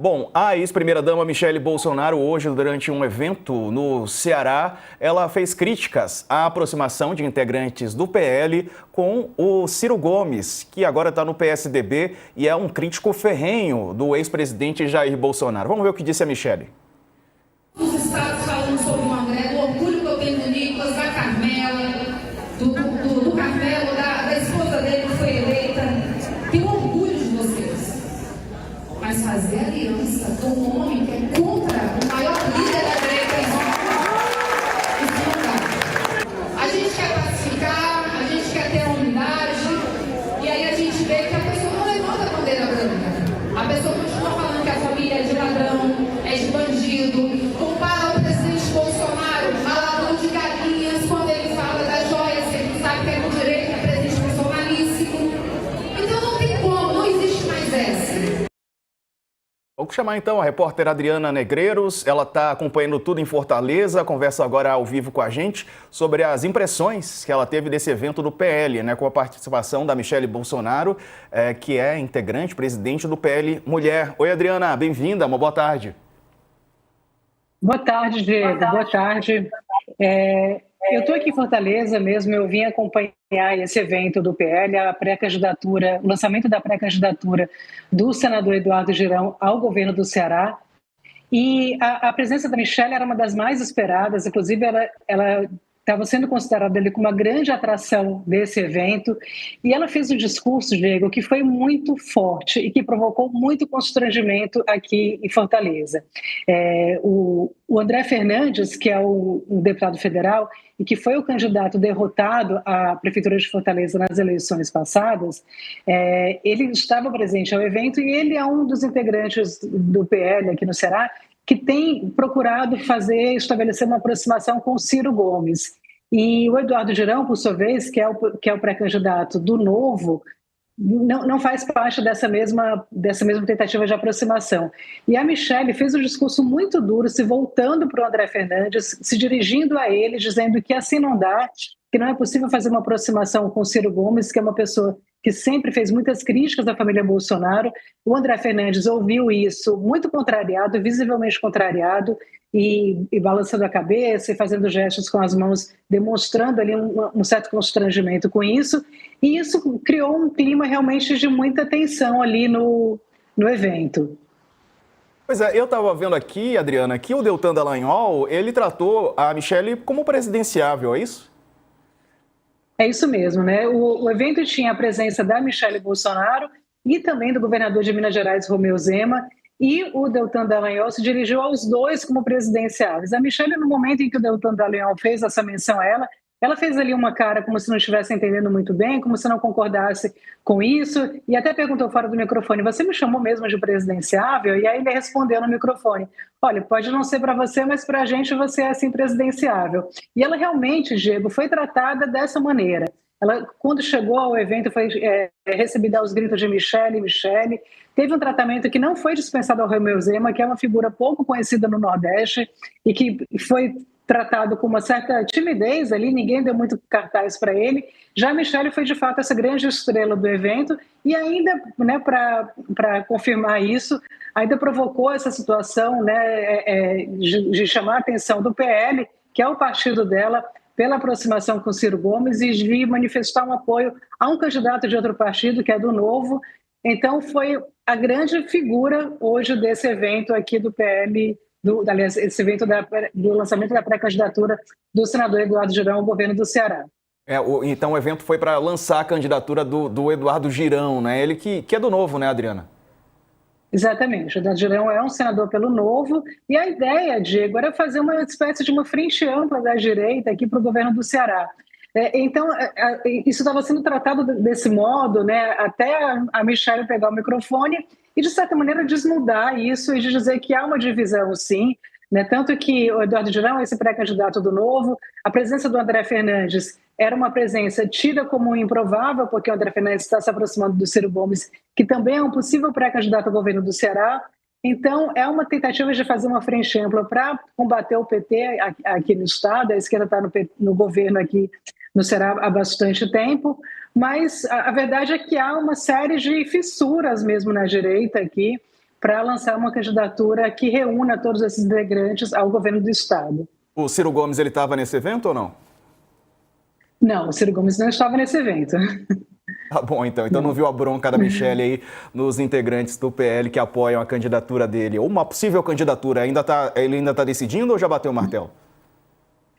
Bom, a ex-primeira-dama Michele Bolsonaro, hoje, durante um evento no Ceará, ela fez críticas à aproximação de integrantes do PL com o Ciro Gomes, que agora está no PSDB e é um crítico ferrenho do ex-presidente Jair Bolsonaro. Vamos ver o que disse a Michele. Os estados falando sobre o André, do orgulho que eu tenho do Nicolas, da Carmela, do Carmelo, da esposa dele que foi eleita. Tenho orgulho de vocês. Mas fazer aliança com um homem que é contra o maior líder da direita, isso não dá. A gente quer pacificar, a gente quer ter unidade, e aí a gente vê que a pessoa não levanta a bandeira branca. A pessoa continua falando que a família é de ladrão, é de bandido, compara o presidente Bolsonaro a ladrão de galinhas quando ele fala das joias, ele sabe que é com direito, é presidente bolsonalíssimo. Então não tem como, não existe mais essa. Vou chamar então a repórter Adriana Negreiros, ela está acompanhando tudo em Fortaleza, conversa agora ao vivo com a gente sobre as impressões que ela teve desse evento do PL, com a participação da Michele Bolsonaro, que é integrante, presidente do PL Mulher. Oi, Adriana, bem-vinda, uma boa tarde. Boa tarde, Diego, boa tarde. Eu estou aqui em Fortaleza mesmo, eu vim acompanhar esse evento do PL, a pré-candidatura, o lançamento da pré-candidatura do senador Eduardo Girão ao governo do Ceará. E a presença da Michele era uma das mais esperadas, inclusive ela estava sendo considerada ali como uma grande atração desse evento, e ela fez um discurso, Diego, que foi muito forte e que provocou muito constrangimento aqui em Fortaleza. O André Fernandes, que é um deputado federal e que foi o candidato derrotado à Prefeitura de Fortaleza nas eleições passadas, ele estava presente ao evento e ele é um dos integrantes do PL aqui no Ceará que tem procurado estabelecer uma aproximação com o Ciro Gomes. E o Eduardo Girão, por sua vez, que é o pré-candidato do Novo, não faz parte dessa mesma tentativa de aproximação. E a Michele fez um discurso muito duro, se voltando para o André Fernandes, se dirigindo a ele, dizendo que assim não dá, que não é possível fazer uma aproximação com o Ciro Gomes, que é uma pessoa que sempre fez muitas críticas à família Bolsonaro. O André Fernandes ouviu isso muito contrariado, visivelmente contrariado, e balançando a cabeça e fazendo gestos com as mãos, demonstrando ali um certo constrangimento com isso. E isso criou um clima realmente de muita tensão ali no evento. Pois é, eu estava vendo aqui, Adriana, que o Deltan Dallagnol, ele tratou a Michele como presidenciável, é isso? É isso mesmo, né? O evento tinha a presença da Michele Bolsonaro e também do governador de Minas Gerais, Romeu Zema, e o Deltan Dallagnol se dirigiu aos dois como presidenciáveis. A Michele, no momento em que o Deltan Dallagnol fez essa menção a ela fez ali uma cara como se não estivesse entendendo muito bem, como se não concordasse com isso, e até perguntou fora do microfone: você me chamou mesmo de presidenciável? E aí ele respondeu no microfone: olha, pode não ser para você, mas para a gente você é assim presidenciável. E ela realmente, Diego, foi tratada dessa maneira. Ela, quando chegou ao evento, foi recebida aos gritos de Michele, Michele. Teve um tratamento que não foi dispensado ao Romeu Zema, que é uma figura pouco conhecida no Nordeste e que foi tratado com uma certa timidez ali, ninguém deu muito cartaz para ele. Já a Michele foi, de fato, essa grande estrela do evento e ainda, para confirmar isso, ainda provocou essa situação de chamar a atenção do PL, que é o partido dela, pela aproximação com Ciro Gomes e de manifestar um apoio a um candidato de outro partido, que é do Novo. Então, foi a grande figura hoje desse evento aqui do PL, aliás, esse evento do lançamento da pré-candidatura do senador Eduardo Girão ao governo do Ceará. Então o evento foi para lançar a candidatura do Eduardo Girão, né? Ele que é do Novo, né, Adriana? Exatamente. O Eduardo Girão é um senador pelo Novo e a ideia, Diego, era fazer uma espécie de uma frente ampla da direita aqui para o governo do Ceará. Então, isso estava sendo tratado desse modo, né, até a Michele pegar o microfone e, de certa maneira, desnudar isso e de dizer que há uma divisão, sim, né, tanto que o Eduardo Girão, esse pré-candidato do Novo, a presença do André Fernandes era uma presença tida como improvável, porque o André Fernandes está se aproximando do Ciro Gomes, que também é um possível pré-candidato ao governo do Ceará. Então, é uma tentativa de fazer uma frente ampla para combater o PT aqui no Estado. A esquerda está no governo aqui no Ceará há bastante tempo, mas a verdade é que há uma série de fissuras mesmo na direita aqui, para lançar uma candidatura que reúna todos esses integrantes ao governo do Estado. O Ciro Gomes, ele estava nesse evento ou não? Não, o Ciro Gomes não estava nesse evento. Tá bom, então. Então não viu a bronca da Michelle aí nos integrantes do PL que apoiam a candidatura dele, ou uma possível candidatura. Ele ainda está decidindo ou já bateu o martelo?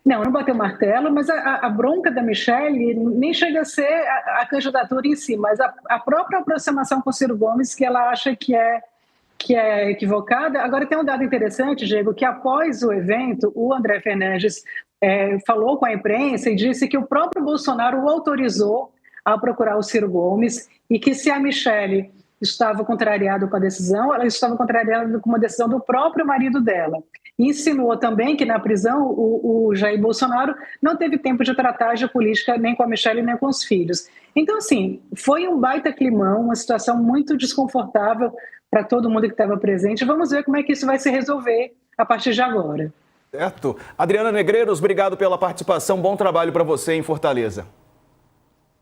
Não bateu o martelo, mas a bronca da Michelle nem chega a ser a candidatura em si, mas a própria aproximação com o Ciro Gomes, que ela acha que é equivocada. Agora tem um dado interessante, Diego, que após o evento, o André Fernandes falou com a imprensa e disse que o próprio Bolsonaro o autorizou a procurar o Ciro Gomes e que se a Michelle estava contrariada com a decisão, ela estava contrariada com uma decisão do próprio marido dela. Insinuou também que na prisão o Jair Bolsonaro não teve tempo de tratar de política nem com a Michelle nem com os filhos. Então, assim, foi um baita climão, uma situação muito desconfortável para todo mundo que estava presente. Vamos ver como é que isso vai se resolver a partir de agora. Certo. Adriana Negreiros, obrigado pela participação. Bom trabalho para você em Fortaleza.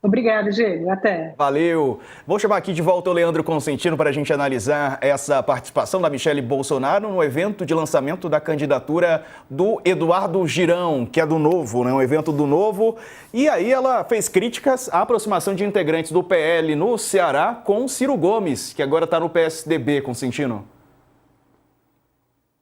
Obrigada, Diego. Até. Valeu. Vou chamar aqui de volta o Leandro Consentino para a gente analisar essa participação da Michelle Bolsonaro no evento de lançamento da candidatura do Eduardo Girão, que é do Novo, né? Um evento do Novo. E aí ela fez críticas à aproximação de integrantes do PL no Ceará com Ciro Gomes, que agora está no PSDB, Consentino.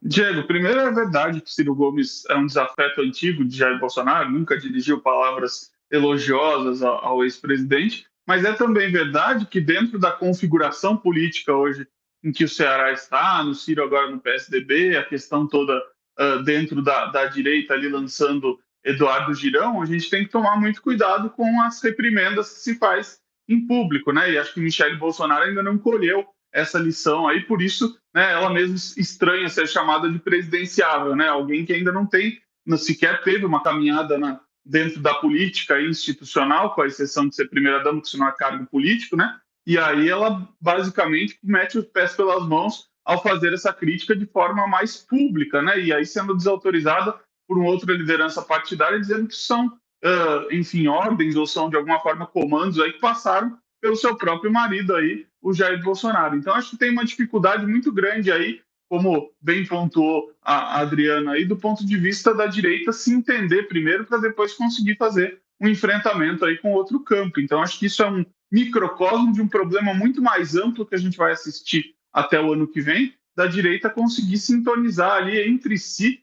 Diego, primeiro é verdade que Ciro Gomes é um desafeto antigo de Jair Bolsonaro, nunca dirigiu palavras elogiosas ao ex-presidente, mas é também verdade que dentro da configuração política hoje em que o Ceará está, no Ciro agora no PSDB, a questão toda dentro da direita ali lançando Eduardo Girão, a gente tem que tomar muito cuidado com as reprimendas que se faz em público, né? E acho que Michelle Bolsonaro ainda não colheu essa lição aí, por isso, né, ela mesmo estranha ser chamada de presidenciável, né? Alguém que ainda não sequer teve uma caminhada dentro da política institucional, com a exceção de ser primeira-dama, que isso não é cargo político, né? E aí ela basicamente mete os pés pelas mãos ao fazer essa crítica de forma mais pública, né? E aí sendo desautorizada por uma outra liderança partidária, dizendo que são, enfim, ordens ou são de alguma forma comandos aí que passaram pelo seu próprio marido aí, o Jair Bolsonaro. Então acho que tem uma dificuldade muito grande aí, como bem pontuou a Adriana aí, do ponto de vista da direita se entender primeiro para depois conseguir fazer um enfrentamento aí com outro campo. Então acho que isso é um microcosmo de um problema muito mais amplo que a gente vai assistir até o ano que vem, da direita conseguir sintonizar ali entre si,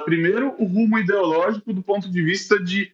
primeiro, o rumo ideológico do ponto de vista de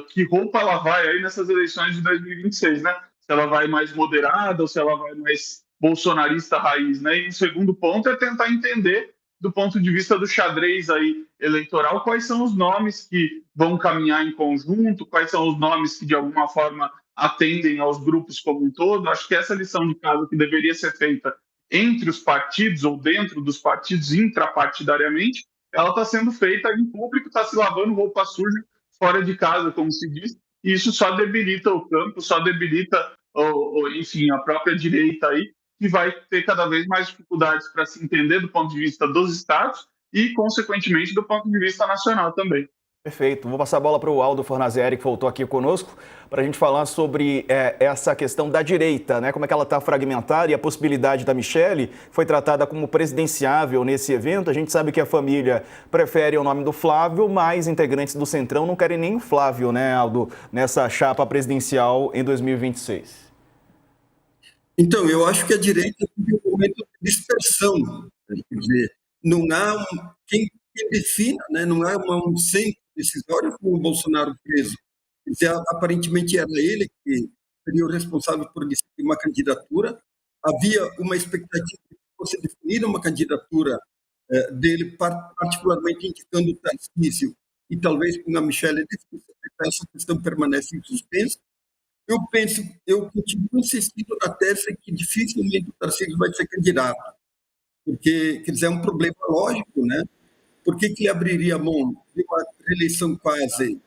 que roupa ela vai aí nessas eleições de 2026, né? Se ela vai mais moderada ou se ela vai mais bolsonarista raiz, né? E o segundo ponto é tentar entender, do ponto de vista do xadrez aí eleitoral, quais são os nomes que vão caminhar em conjunto, quais são os nomes que de alguma forma atendem aos grupos como um todo. Acho que essa lição de casa que deveria ser feita entre os partidos ou dentro dos partidos intrapartidariamente, ela está sendo feita em público, está se lavando roupa suja fora de casa, como se diz, e isso só debilita o campo, só debilita, enfim, a própria direita aí, que vai ter cada vez mais dificuldades para se entender do ponto de vista dos estados e, consequentemente, do ponto de vista nacional também. Perfeito. Vou passar a bola para o Aldo Fornazieri, que voltou aqui conosco, para a gente falar sobre essa questão da direita, né? Como é que ela está fragmentada e a possibilidade da Michelle foi tratada como presidenciável nesse evento. A gente sabe que a família prefere o nome do Flávio, mas integrantes do Centrão não querem nem o Flávio, né, Aldo, nessa chapa presidencial em 2026. Então, eu acho que a direita vive um momento de dispersão. Quer dizer, não há quem defina, né? Não há um centro decisório com o Bolsonaro preso. Quer dizer, aparentemente era ele que seria o responsável por decidir uma candidatura. Havia uma expectativa de que fosse definida uma candidatura dele, particularmente indicando o Tarcísio e talvez com a Michelle. Essa questão permanece em suspenso. Eu continuo insistindo na tese que dificilmente o Tarcísio vai ser candidato, porque, quer dizer, é um problema lógico, né? Por que ele abriria mão de uma reeleição quase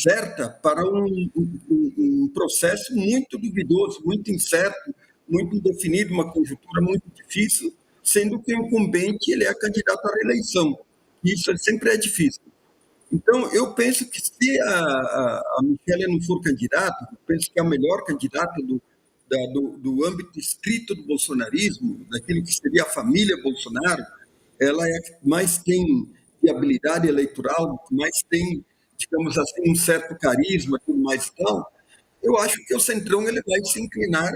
certa para um processo muito duvidoso, muito incerto, muito indefinido, uma conjuntura muito difícil, sendo que o incumbente ele é candidato à reeleição. Isso sempre é difícil. Então, eu penso que se a Michelle não for candidata, eu penso que a melhor candidata do âmbito estrito do bolsonarismo, daquilo que seria a família Bolsonaro, ela é a que mais tem viabilidade eleitoral, que mais tem, digamos assim, um certo carisma, tudo mais e tal. Eu acho que o Centrão ele vai se inclinar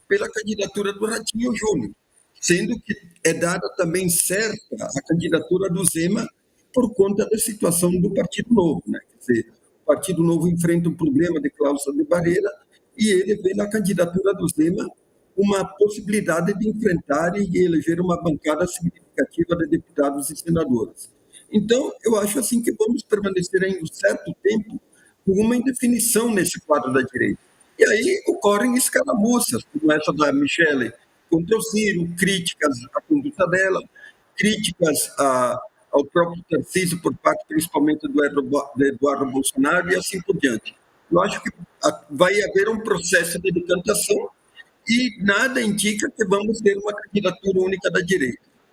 pela candidatura do Ratinho Júnior, sendo que é dada também certa a candidatura do Zema por conta da situação do Partido Novo, né? Quer dizer, o Partido Novo enfrenta um problema de cláusula de barreira e ele vê na candidatura do Zema uma possibilidade de enfrentar e eleger uma bancada significativa de deputados e senadores. Então, eu acho assim que vamos permanecer ainda um certo tempo com uma indefinição nesse quadro da direita. E aí ocorrem escaramuças, como essa da Michele contra o Ciro, críticas à conduta dela, críticas ao próprio Tarcísio por parte principalmente do Eduardo Bolsonaro e assim por diante. Eu acho que vai haver um processo de decantação e nada indica que vamos ter uma candidatura única da direita.